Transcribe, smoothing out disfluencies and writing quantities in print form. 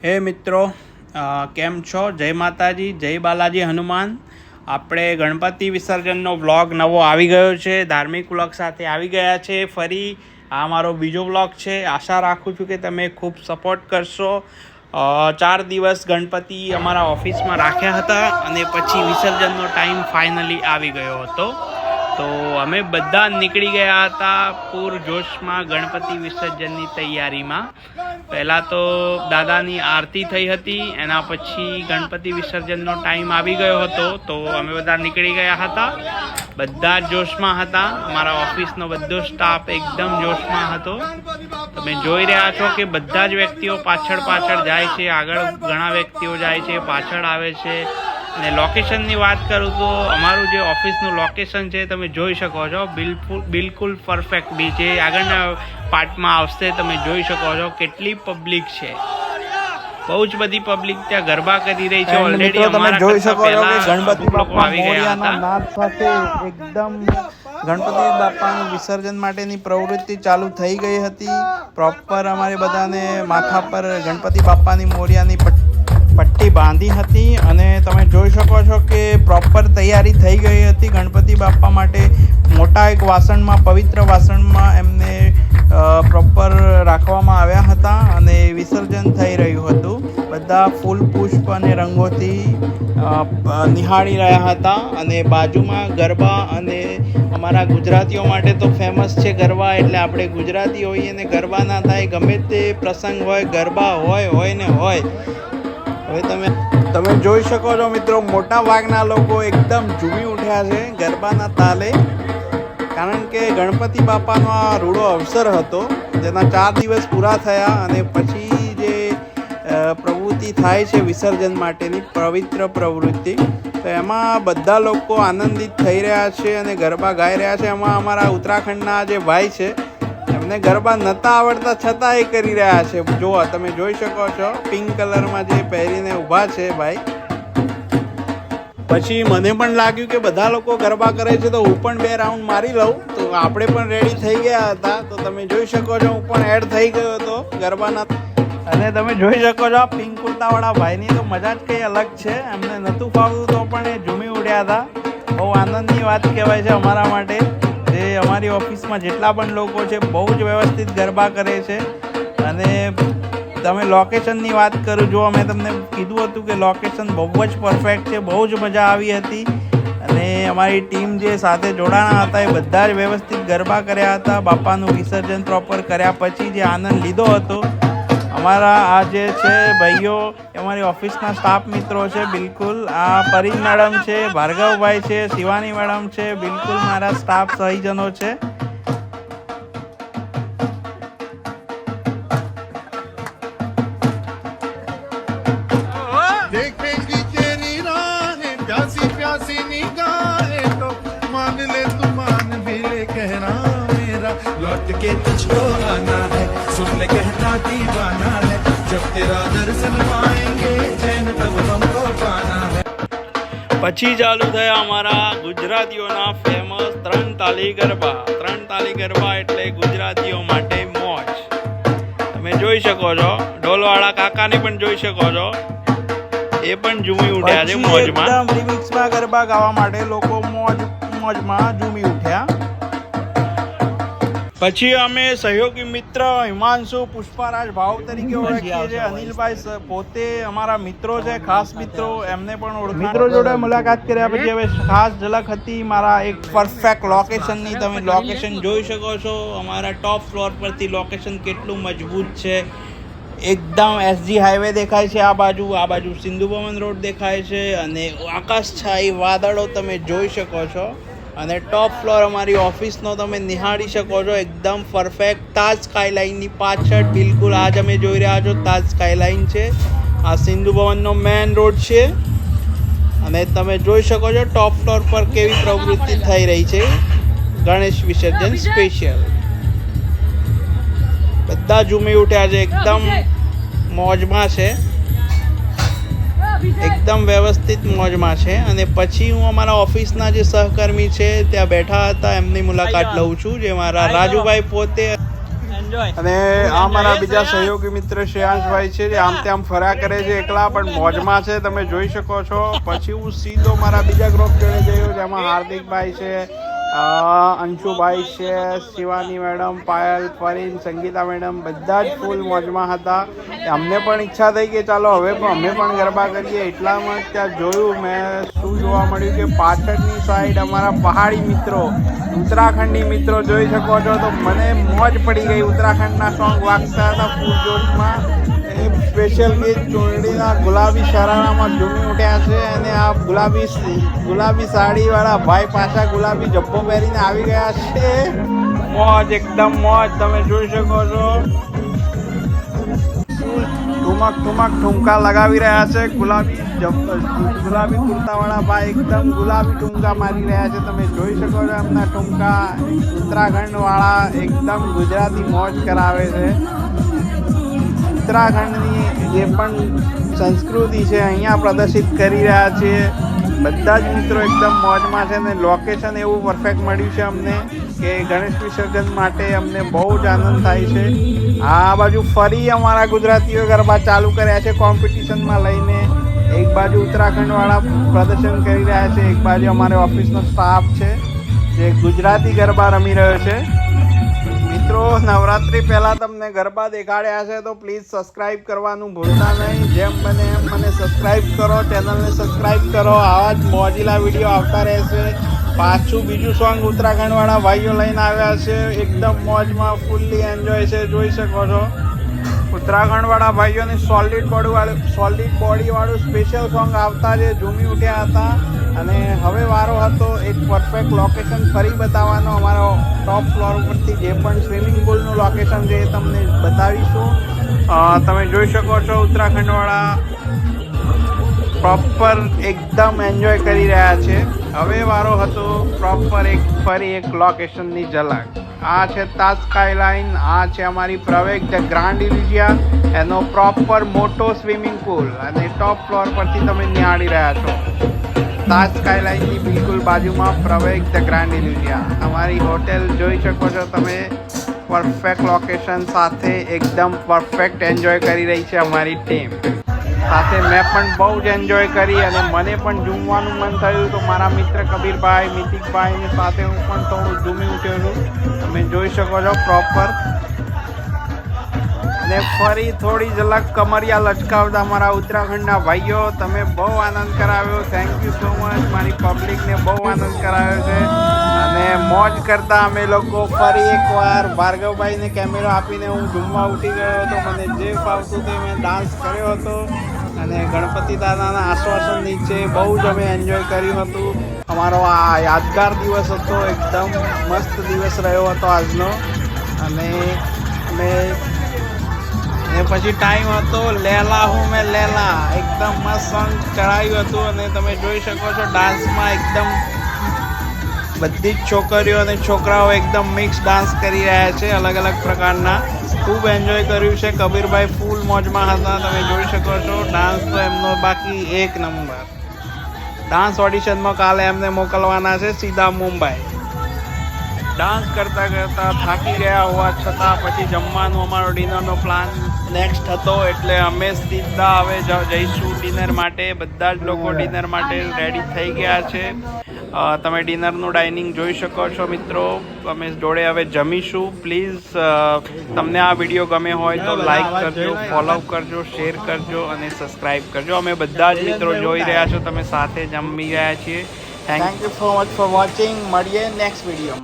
હે મિત્રો, કેમ છો? જય માતાજી, જય બાલાજી હનુમાન. આપણે ગણપતિ વિસર્જનનો વ્લોગ નવો આવી ગયો છે. ધાર્મિક વ્લોગ સાથે આવી ગયા છે ફરી. આ મારો બીજો વ્લોગ છે. આશા રાખું છું કે તમે ખૂબ સપોર્ટ કરશો. 4 દિવસ ગણપતિ અમારા ઓફિસમાં રાખ્યા હતા અને પછી વિસર્જનનો ટાઈમ ફાઇનલી આવી ગયો હતો. તો અમે બધા નીકળી ગયા હતા પૂર જોશમાં ગણપતિ વિસર્જનની તૈયારીમાં. પહેલાં તો દાદાની આરતી થઈ હતી, એના પછી ગણપતિ વિસર્જનનો ટાઈમ આવી ગયો હતો. તો અમે બધા નીકળી ગયા હતા, બધા જ જોશમાં હતા. મારા ઓફિસનો બધો સ્ટાફ એકદમ જોશમાં હતો. તમે જોઈ રહ્યા છો કે બધા જ વ્યક્તિઓ પાછળ જાય છે, આગળ ઘણા વ્યક્તિઓ જાય છે, પાછળ આવે છે. અને લોકેશનની વાત કરું તો અમારું જે ઓફિસનું લોકેશન છે તમે જોઈ શકો છો, બિલકુલ પરફેક્ટ બી છે. આગળના પાર્ટમાં આવશે તમે જોઈ શકો છો કેટલી પબ્લિક છે. બહુ જ બધી પબ્લિક ત્યાં ગરબા કરી રહી છે. ઓલરેડી તમે જોઈ શકો છો કે ગણપતિ બાપા મોરિયાના નાદ સાથે એકદમ ગણપતિ બાપાનું વિસર્જન માટેની પ્રવૃત્તિ ચાલુ થઈ ગઈ હતી. પ્રોપર અમારે બધાને માથા પર ગણપતિ બાપાની મોરિયાની પટ્ટી બાંધી હતી અને તમે જોઈ શકો છો કે પ્રોપર તૈયારી થઈ ગઈ હતી ગણપતિ બાપા માટે. મોટા એક વાસણમાં, પવિત્ર વાસણમાં એમને પ્રોપર રાખવામાં આવ્યા હતા અને વિસર્જન થઈ રહ્યું હતું. બધા ફૂલ પુષ્પ અને રંગોથી નિહાળી રહ્યા હતા. અને બાજુમાં ગરબા, અને અમારા ગુજરાતીઓ માટે તો ફેમસ છે ગરબા. એટલે આપણે ગુજરાતી હોઈએ અને ગરબા ના થાય, ગમે તે પ્રસંગ હોય, ગરબા હોય ને હોય. હવે તમે જોઈ શકો છો મિત્રો, મોટા ભાગના લોકો એકદમ ઝૂમી ઉઠ્યા છે ગરબાના તાલે. કારણ કે ગણપતિ બાપાનો આ રૂડો અવસર હતો, જેના 4 દિવસ પૂરા થયા અને પછી જે પ્રવૃત્તિ થાય છે વિસર્જન માટેની પવિત્ર પ્રવૃત્તિ, તો એમાં બધા લોકો આનંદિત થઈ રહ્યા છે અને ગરબા ગાઈ રહ્યા છે. એમાં અમારા ઉત્તરાખંડના જે ભાઈ છે, એમને ગરબા નહોતા આવડતા છતાં એ કરી રહ્યા છે. જો તમે જોઈ શકો છો, પિંક કલરમાં જે પહેરીને ઊભા છે ભાઈ. પછી મને પણ લાગ્યું કે બધા લોકો ગરબા કરે છે તો હું પણ 2 રાઉન્ડ મારી લઉં. તો આપણે પણ રેડી થઈ ગયા હતા. તો તમે જોઈ શકો છો, હું પણ એડ થઈ ગયો હતો ગરબાના. અને તમે જોઈ શકો છો પિંક કુર્તાવાળા ભાઈની તો મજા જ કંઈ અલગ છે. એમને નહોતું ફાવતું તો પણ એ ઝૂમી ઉડ્યા હતા. બહુ આનંદની વાત કહેવાય છે અમારા માટે. જે અમારી ઓફિસમાં જેટલા પણ લોકો છે બહુ જ વ્યવસ્થિત ગરબા કરે છે. અને તમે લોકેશનની વાત કરું, જો મેં તમને કીધું હતું કે લોકેશન બહુ જ પરફેક્ટ છે. બહુ જ મજા આવી હતી. અને અમારી ટીમ જે સાથે જોડાણા હતા એ બધા જ વ્યવસ્થિત ગરબા કર્યા હતા. બાપાનું વિસર્જન પ્રોપર કર્યા પછી જે આનંદ લીધો હતો, અમારા આ જે છે ભાઈઓ, અમારી ઓફિસના સ્ટાફ મિત્રો છે. બિલકુલ આ પરી મેડમ છે, ભાર્ગવભાઈ છે, શિવાની મેડમ છે, બિલકુલ મારા સ્ટાફ સહીજનો છે. लौट के तुझको आना है, सुन ले कहना दीवाना है, जब तेरा दर्शन पाएंगे चैन तब हमको पाना है. પછી ચાલુ થયા અમારા ગુજરાતીઓના ફેમસ 3 તાલી ગરબા. 3 તાલી ગરબા એટલે ગુજરાતીઓ માટે મોજ. તમે જોઈ શકો છો, ઢોલવાળા કાકાને પણ જોઈ શકો છો, એ પણ ઝૂમી ઉઠ્યા છે મોજમાં. રિમિક્સમાં ગરબા ગાવા માટે લોકો મોજમાં ઝૂમી ઉઠ્યા. પછી અમે સહયોગી મિત્ર હિમાંશુ, પુષ્પારાજ ભાવ તરીકે ઓળખીએ છીએ. અનિલભાઈ પોતે અમારા મિત્રો છે, ખાસ મિત્રો. એમને પણ ઓળખી મિત્રો જોડે મુલાકાત કર્યા પછી હવે ખાસ ઝલક હતી મારા એક પરફેક્ટ લોકેશનની. તમે લોકેશન જોઈ શકો છો, અમારા ટોપ ફ્લોર પરથી લોકેશન કેટલું મજબૂત છે. એકદમ SG હાઈવે દેખાય છે આ બાજુ સિંધુ ભવન રોડ દેખાય છે, અને આકાશછાઈ વાદળો તમે જોઈ શકો છો. અને ટોપ ફ્લોર અમારી ઓફિસનો તમે નિહાળી શકો છો, એકદમ પરફેક્ટ. તાજ સ્કાયલાઇનની પાછળ બિલકુલ આજ અમે જોઈ રહ્યા છો તાજ સ્કાયલાઇન છે. આ સિંધુ ભવનનો મેન રોડ છે. અને તમે જોઈ શકો છો ટોપ ફ્લોર પર કેવી પ્રવૃત્તિ થઈ રહી છે. ગણેશ વિસર્જન સ્પેશિયલ. બધા ઝૂમી ઉઠ્યા છે, એકદમ મોજમાં છે, એકદમ વ્યવસ્થિત મોજમાં છે. અને પછી હું અમારા ઓફિસના જે સહકર્મી છે ત્યાં બેઠા હતા, એમની મુલાકાત લઉં છું. જે મારા રાજુભાઈ પોતે અને આ મારા બીજા સહયોગી મિત્ર શ્રેયાંશભાઈ છે, જે આમ તેમ ફર્યા કરે છે એકલા, પણ મોજમાં છે, તમે જોઈ શકો છો. પછી હું સીધો મારા બીજા ગ્રુપ જોડે ગયો, જેમાં હાર્દિકભાઈ છે, અંશુભાઈ છે, શિવાની મેડમ, પાયલ, ફરીન, સંગીતા મેડમ, બધા જ ફૂલ મોજમાં હતા. અમને પણ ઈચ્છા થઈ કે ચાલો હવે પણ અમે પણ ગરબા કરીએ. એટલામાં ત્યાં જોયું મેં શું જોવા મળ્યું કે પાછળની સાઈડ અમારા પહાડી મિત્રો, ઉત્તરાખંડી મિત્રો જોઈ શકો છો. તો મને મોજ પડી ગઈ. ઉત્તરાખંડના સોંગ વાગતા હતા ફૂલ જોશમાં. એ સ્પેશિયલ ગીત ચૂંટણીના ગુલાબી શરારામાં ઝૂમી ઉઠ્યા છે. અને આ ગુલાબી સાડીવાળા ભાઈ પાછા ગુલાબી જબ્બો પહેરીને આવી ગયા છે. મોજ, એકદમ મોજ, તમે જોઈ શકો છો. ઠુમકા લગાવી રહ્યા છે. ગુલાબી કુર્તાવાળા ભાઈ એકદમ ગુલાબી ઠુમકા મારી રહ્યા છે. તમે જોઈ શકો છો એમના ઠુમકા. ઉત્તરાખંડવાળા એકદમ ગુજરાતી મોજ કરાવે છે. ઉત્તરાખંડની જે પણ સંસ્કૃતિ છે અહીંયા પ્રદર્શિત કરી રહ્યા છે. બધા જ મિત્રો એકદમ મોજમાં છે. અને લોકેશન એવું પરફેક્ટ મળ્યું છે અમને કે ગણેશ વિસર્જન માટે અમને બહુ જ આનંદ થાય છે. આ બાજુ ફરી અમારા ગુજરાતીઓ ગરબા ચાલુ કર્યા છે કોમ્પિટિશનમાં લઈને. એક બાજુ ઉત્તરાખંડવાળા પ્રદર્શન કરી રહ્યા છે, એક બાજુ અમારે ઓફિસનો સ્ટાફ છે જે ગુજરાતી ગરબા રમી રહ્યો છે. મિત્રો, નવરાત્રી પહેલાં તમને ગરબા દેખાડ્યા છે, તો પ્લીઝ સબસ્ક્રાઈબ કરવાનું ભૂલતા નહીં. જેમ બને એમ મને સબસ્ક્રાઈબ કરો, ચેનલને સબસ્ક્રાઈબ કરો. આવા જ મોજીલા વિડીયો આવતા રહેશે. પાછું બીજું સોંગ ઉત્તરાખંડવાળા ભાઈઓ લઈને આવ્યા છે. એકદમ મોજમાં ફૂલ્લી એન્જોય છે, જોઈ શકો છો. ઉત્તરાખંડવાળા ભાઈઓની સોલિડ બોડીવાળું સ્પેશિયલ સોંગ આવતા જે ઝૂમી ઉઠ્યા હતા. અને હવે વારો હતો એક પરફેક્ટ લોકેશન ફરી બતાવવાનો. અમારો ટોપ ફ્લોર ઉપરથી જે પણ સ્વિમિંગ પુલનું લોકેશન છે એ તમને બતાવીશું. તમે જોઈ શકો છો ઉત્તરાખંડવાળા પ્રોપર એકદમ એન્જોય કરી રહ્યા છે. હવે વારો હતો પ્રોપર ફરી એક લોકેશનની ઝલક. આ છે તાજ સ્કાયલાઇન. આ છે અમારી પ્રવેગ ધ ગ્રાન્ડ ઇલ્યુઝિયન, એનો પ્રોપર મોટો સ્વિમિંગ પુલ. અને ટોપ ફ્લોર પરથી તમે નિહાળી રહ્યા છો. તાજ સ્કાયલાઇનની બિલકુલ બાજુમાં પ્રવેગ ધ ગ્રાન્ડ ઇલ્યુઝિયન. અમારી હોટેલ જોઈ શકો છો તમે. પરફેક્ટ લોકેશન સાથે એકદમ પરફેક્ટ એન્જોય કરી રહી છે અમારી ટીમ. સાથે મેં પણ બહુ જ એન્જોય કરી અને મને પણ ઝૂમવાનું મન થયું. તો મારા મિત્ર કબીરભાઈ, મિતિકભાઈની સાથે હું પણ થોડું ઝૂમી ઉઠ્યો છું. તમે જોઈ શકો છો પ્રોપર. અને ફરી થોડી ઝલક કમરિયા લચકાવતા મારા ઉત્તરાખંડના ભાઈઓ, તમે બહુ આનંદ કરાવ્યો. Thank you so much. મારી પબ્લિકને બહુ આનંદ કરાવ્યો છે. અને મોજ કરતા અમે લોકો ફરી એકવાર ભાર્ગવભાઈને કેમેરો આપીને હું ઝૂમવા ઉઠી ગયો હતો. મને જે ફાવતું તે મેં ડાન્સ કર્યો હતો. અને ગણપતિ દાદાના આશ્વાસન નીચે બહુ જ અમે એન્જોય કર્યું હતું. અમારો આ યાદગાર દિવસ હતો. એકદમ મસ્ત દિવસ રહ્યો હતો આજનો. અને પછી ટાઈમ હતો લેલા હું મેં લેલા, એકદમ મસ્ત સોંગ ચડાવ્યું હતું. અને તમે જોઈ શકો છો ડાન્સમાં એકદમ બધી જ છોકરીઓ અને છોકરાઓ એકદમ મિક્સ ડાન્સ કરી રહ્યા છે, અલગ અલગ પ્રકારના. ખૂબ એન્જોય કર્યું છે. કબીરભાઈ ફૂલ મોજમાં હતા, તમે જોઈ શકો છો. ડાન્સ તો એમનો બાકી એક નંબર. ડાન્સ ઓડિશનમાં કાલે એમને મોકલવાના છે સીધા મુંબઈ. ડાન્સ કરતાં થાકી ગયા હોવા છતાં પછી જમવાનું અમારો ડિનરનો પ્લાન નેક્સ્ટ હતો. એટલે અમે સીધા હવે જઈશું ડિનર માટે. બધા જ લોકો ડિનર માટે રેડી થઈ ગયા છે. તમે ડિનરનું ડાઇનિંગ જોઈ શકો છો મિત્રો. અમે જોડે હવે જમીશું. પ્લીઝ તમને આ વિડીયો ગમે હોય તો લાઈક કરજો, ફોલો કરજો, શેર કરજો અને સબસ્ક્રાઈબ કરજો. અમે બધા જ મિત્રો જોઈ રહ્યા છો, તમે સાથે જમી રહ્યા છીએ. Thank you so much for watching. મળીએ નેક્સ્ટ વિડીયોમાં.